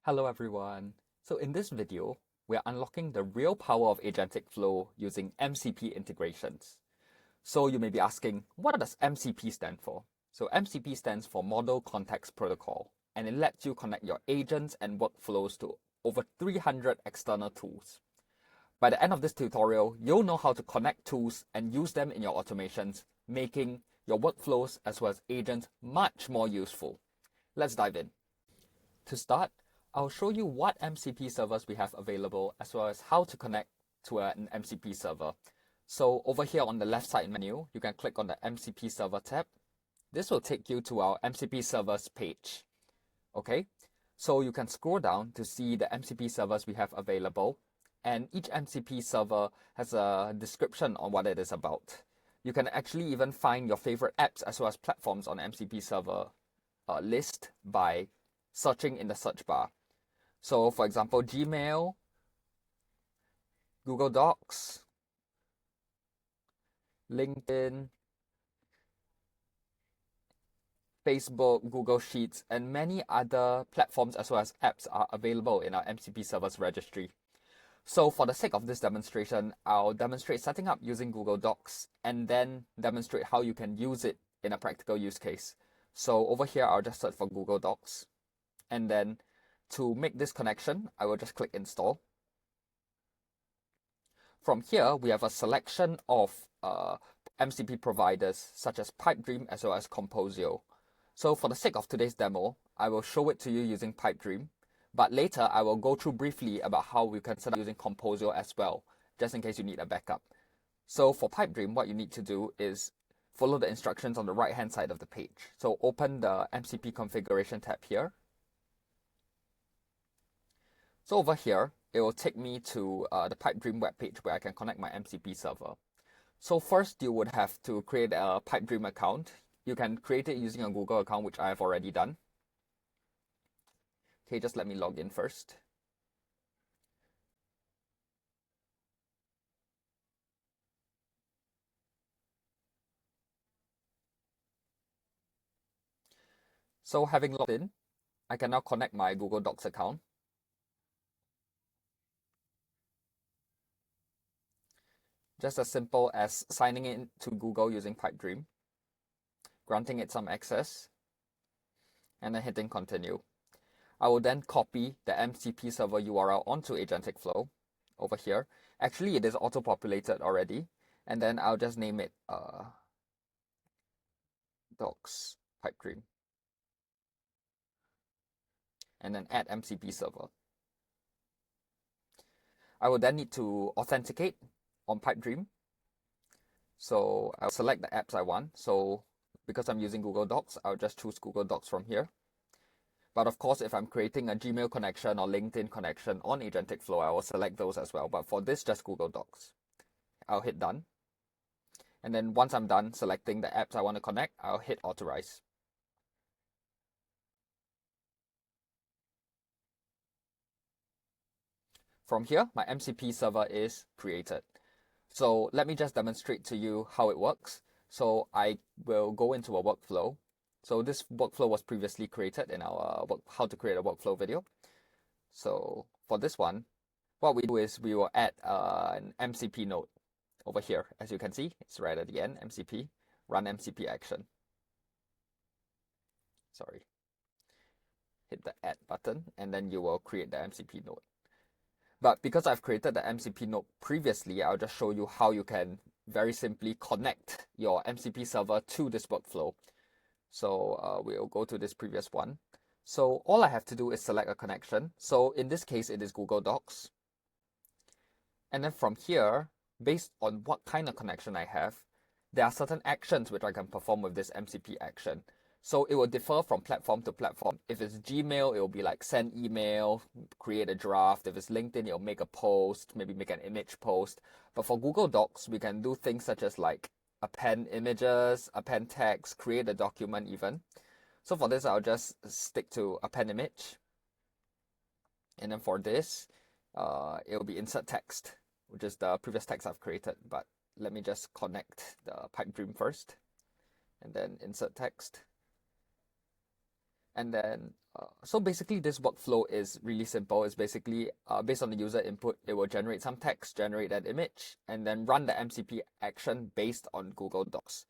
Hello everyone. So in this video, we are unlocking the real power of AgenticFlow using MCP integrations. So you may be asking, what does MCP stand for? So MCP stands for Model Context Protocol, and it lets you connect your agents and workflows to over 300 external tools. By the end of this tutorial, you'll know how to connect tools and use them in your automations, making your workflows as well as agents much more useful. Let's dive in. To start, I'll show you what MCP servers we have available as well as how to connect to an MCP server. So over here on the left side menu, you can click on the MCP server tab. This will take you to our MCP servers page. Okay, so you can scroll down to see the MCP servers we have available, and each MCP server has a description on what it is about. You can actually even find your favorite apps as well as platforms on MCP server list by searching in the search bar. So for example, Gmail, Google Docs, LinkedIn, Facebook, Google Sheets, and many other platforms as well as apps are available in our MCP servers registry. So for the sake of this demonstration, I'll demonstrate setting up using Google Docs and then demonstrate how you can use it in a practical use case. So over here, I'll just search for Google Docs. And then to make this connection, I will just click install. From here, we have a selection of MCP providers such as Pipedream as well as Composio. So for the sake of today's demo, I will show it to you using Pipedream, but later I will go through briefly about how we can set up using Composio as well, just in case you need a backup. So for Pipedream, what you need to do is follow the instructions on the right hand side of the page. So open the MCP configuration tab here. So over here, it will take me to the Pipedream webpage where I can connect my MCP server. So first, you would have to create a Pipedream account. You can create it using a Google account, which I have already done. Okay, just let me log in first. So having logged in, I can now connect my Google Docs account. Just as simple as signing in to Google using Pipedream, granting it some access, and then hitting continue. I will then copy the MCP server URL onto AgenticFlow over here. Actually, it is auto-populated already, and then I'll just name it Docs Pipedream, and then add MCP server. I will then need to authenticate on Pipedream. So I'll select the apps I want. So because I'm using Google Docs, I'll just choose Google Docs from here. But of course, if I'm creating a Gmail connection or LinkedIn connection on AgenticFlow, I will select those as well. But for this, just Google Docs. I'll hit done. And then once I'm done selecting the apps I want to connect, I'll hit authorize. From here, my MCP server is created. So let me just demonstrate to you how it works. So I will go into a workflow. So this workflow was previously created in our how to create a workflow video. So for this one, what we do is we will add an MCP node over here. As you can see, it's right at the end, MCP, run MCP action. Sorry. Hit the add button, and then you will create the MCP node. But because I've created the MCP node previously, I'll just show you how you can very simply connect your MCP server to this workflow. So we'll go to this previous one. So all I have to do is select a connection. So in this case, it is Google Docs. And then from here, based on what kind of connection I have, there are certain actions which I can perform with this MCP action. So it will differ from platform to platform. If it's Gmail, it will be like send email, create a draft. If it's LinkedIn, it'll make a post, maybe make an image post. But for Google Docs, we can do things such as like append images, append text, create a document even. So for this, I'll just stick to append image. And then for this, it will be insert text, which is the previous text I've created. But let me just connect the Pipedream first, and then insert text. And then So basically this workflow is really simple. It's basically based on the user input, it will generate some text, generate that image, and then run the MCP action based on Google Docs.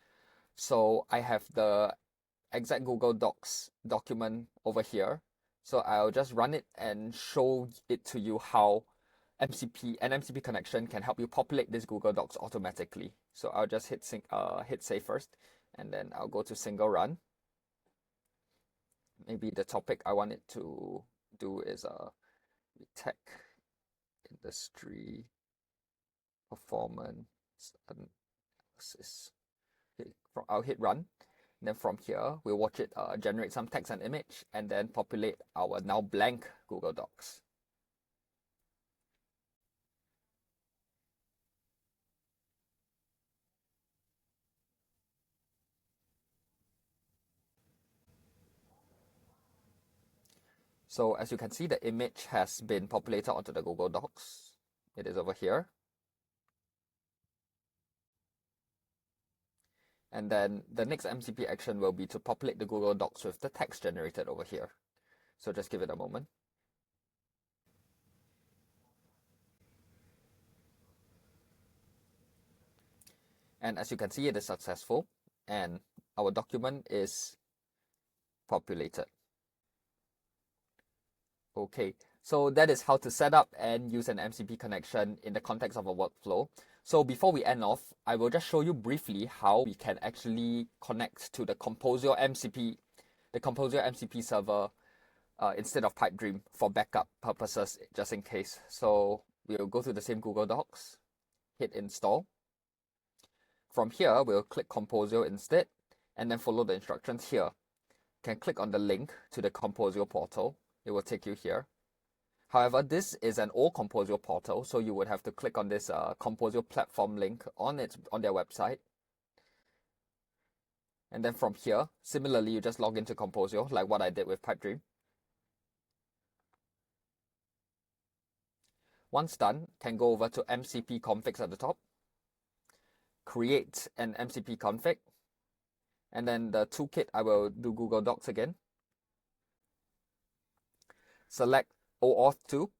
So I have the exact Google Docs document over here. So I'll just run it and show it to you how an MCP connection can help you populate this Google Docs automatically. So I'll just hit save first, and then I'll go to single run. Maybe the topic I want it to do is tech industry performance analysis. Okay, I'll hit run. And then from here, we'll watch it generate some text and image, and then populate our now blank Google Docs. So as you can see, the image has been populated onto the Google Docs. It is over here. And then the next MCP action will be to populate the Google Docs with the text generated over here. So just give it a moment. And as you can see, it is successful, and our document is populated. Okay, so that is how to set up and use an MCP connection in the context of a workflow. So before we end off, I will just show you briefly how we can actually connect to the Composio MCP server instead of Pipedream for backup purposes, just in case. So we'll go to the same Google Docs, hit install. From here, we'll click Composio instead, and then follow the instructions here. You can click on the link to the Composio portal. It will take you here. However, this is an old Composio portal, so you would have to click on this Composio platform link on their website. And then from here, similarly, you just log into Composio, like what I did with Pipedream. Once done, can go over to MCP configs at the top, create an MCP config, and then the toolkit, I will do Google Docs again. Select OAuth 2,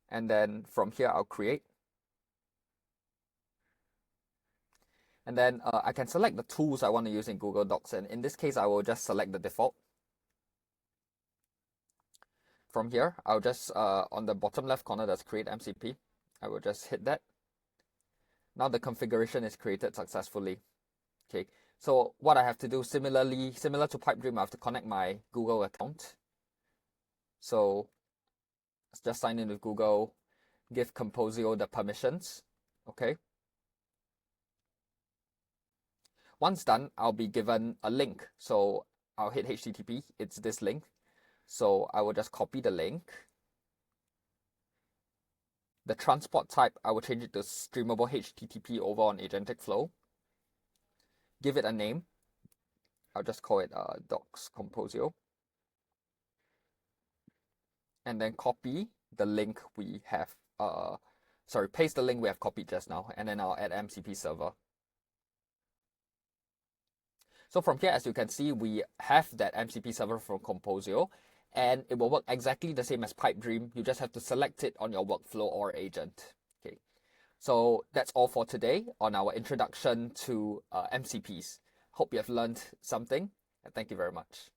and then from here I'll create. And then I can select the tools I want to use in Google Docs, and in this case I will just select the default. From here, I'll just, on the bottom left corner, there's create MCP. I will just hit that. Now the configuration is created successfully. Okay, so what I have to do, similar to Pipedream, I have to connect my Google account. So let's just sign in with Google, give Composio the permissions. Okay. Once done, I'll be given a link. So I'll hit HTTP, it's this link. So I will just copy the link. The transport type, I will change it to streamable HTTP over on AgenticFlow. Give it a name. I'll just call it Docs Composio. And then copy the link we have, paste the link we have copied just now, and then I'll add MCP server. So from here, as you can see, we have that MCP server from Composio, and it will work exactly the same as Pipedream. You just have to select it on your workflow or agent. Okay, so that's all for today on our introduction to MCPs. Hope you have learned something, and thank you very much.